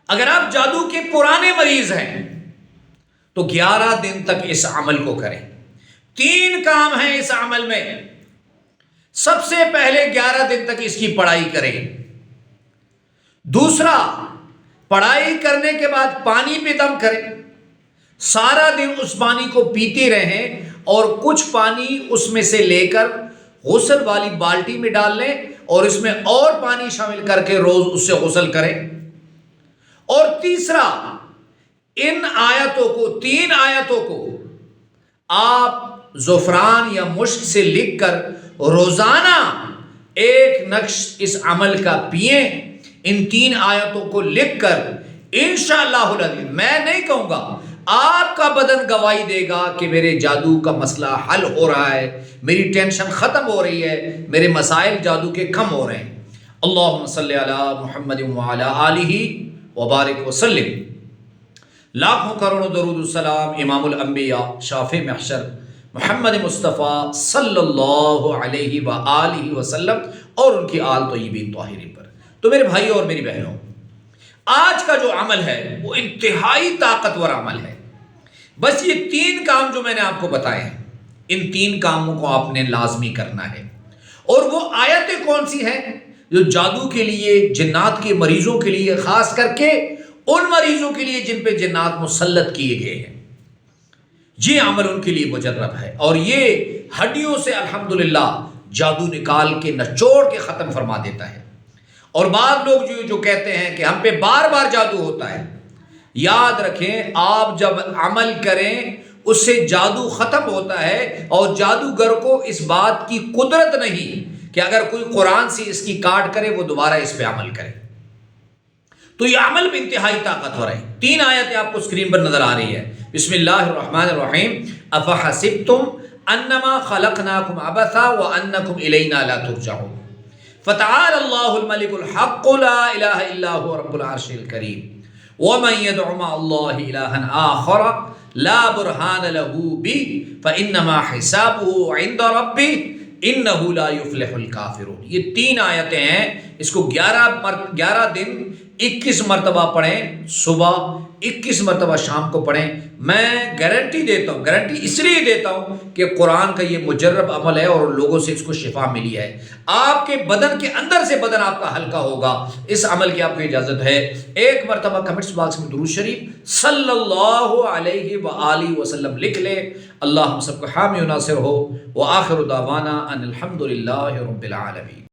اگر آپ جادو کے پرانے مریض ہیں تو 11 دن تک اس عمل کو کریں۔ 3 کام ہیں اس عمل میں۔ سب سے پہلے 11 دن تک اس کی پڑھائی کریں۔ دوسرا، پڑھائی کرنے کے بعد پانی پہ دم کریں، سارا دن اس پانی کو پیتے رہیں اور کچھ پانی اس میں سے لے کر غسل والی بالٹی میں ڈال لیں اور اس میں اور پانی شامل کر کے روز اس سے غسل کریں۔ اور تیسرا، ان آیتوں کو 3 آیتوں کو آپ زعفران یا مشک سے لکھ کر روزانہ ایک نقش اس عمل کا پئیں۔ ان 3 آیتوں کو لکھ کر انشاءاللہ العظیم، میں نہیں کہوں گا، آپ کا بدن گواہی دے گا کہ میرے جادو کا مسئلہ حل ہو رہا ہے، میری ٹینشن ختم ہو رہی ہے، میرے مسائل جادو کے کم ہو رہے ہیں۔ اللہم صلی علی محمد وعلی آلہ وبارک وسلم۔ لاکھوں کروڑوں درود السلام امام الانبیاء شافع محشر محمد مصطفیٰ صلی اللہ علیہ وآلہ وسلم اور ان کی آل طیبین طاہرین پر۔ تو میرے بھائیوں اور میری بہنوں، آج کا جو عمل ہے وہ انتہائی طاقتور عمل ہے۔ بس یہ 3 کام جو میں نے آپ کو بتائے ہیں، ان 3 کاموں کو آپ نے لازمی کرنا ہے۔ اور وہ آیتیں کون سی ہیں جو جادو کے لیے، جنات کے مریضوں کے لیے، خاص کر کے ان مریضوں کے لیے جن پہ جنات مسلط کیے گئے ہیں، یہ عمل ان کے لیے مجرب ہے اور یہ ہڈیوں سے الحمدللہ جادو نکال کے نچوڑ کے ختم فرما دیتا ہے۔ اور بعض لوگ جو کہتے ہیں کہ ہم پہ بار بار جادو ہوتا ہے، یاد رکھیں آپ جب عمل کریں اس سے جادو ختم ہوتا ہے، اور جادوگر کو اس بات کی قدرت نہیں کہ اگر کوئی قرآن سے اس کی کاٹ کرے وہ دوبارہ اس پہ عمل کرے۔ تو یہ عمل بھی انتہائی طاقتور ہے۔ 3 آیتیں آپ کو اسکرین پر نظر آ رہی ہے۔ بسم اللہ الرحمن الرحیم۔ افحسبتم انما خلقناکم عبثا وانکم الینا لا ترجعون فتعالى الله الملك الحق لا اله الا هو رب العرش الكريم ومن يدع مع الله الها آخر لا برهان له به فانما حسابه عند ربه انه لا يفلح الكافرون۔ یہ 3 آیتیں ہیں، اس کو 11 دن 21 مرتبہ پڑھیں، صبح 21 مرتبہ شام کو پڑھیں۔ میں گارنٹی دیتا ہوں، گارنٹی اس لیے دیتا ہوں کہ قرآن کا یہ مجرب عمل ہے اور لوگوں سے اس کو شفا ملی ہے۔ آپ کے بدن کے اندر سے بدن آپ کا ہلکا ہوگا۔ اس عمل کی آپ کو اجازت ہے۔ ایک مرتبہ کمنٹس باکس میں درود شریف صلی اللہ علیہ وآلہ وسلم لکھ لیں۔ اللہ ہم سب کو حامی و ناصر ہو۔ وآخر دعوانا ان الحمدللہ رب العالمین۔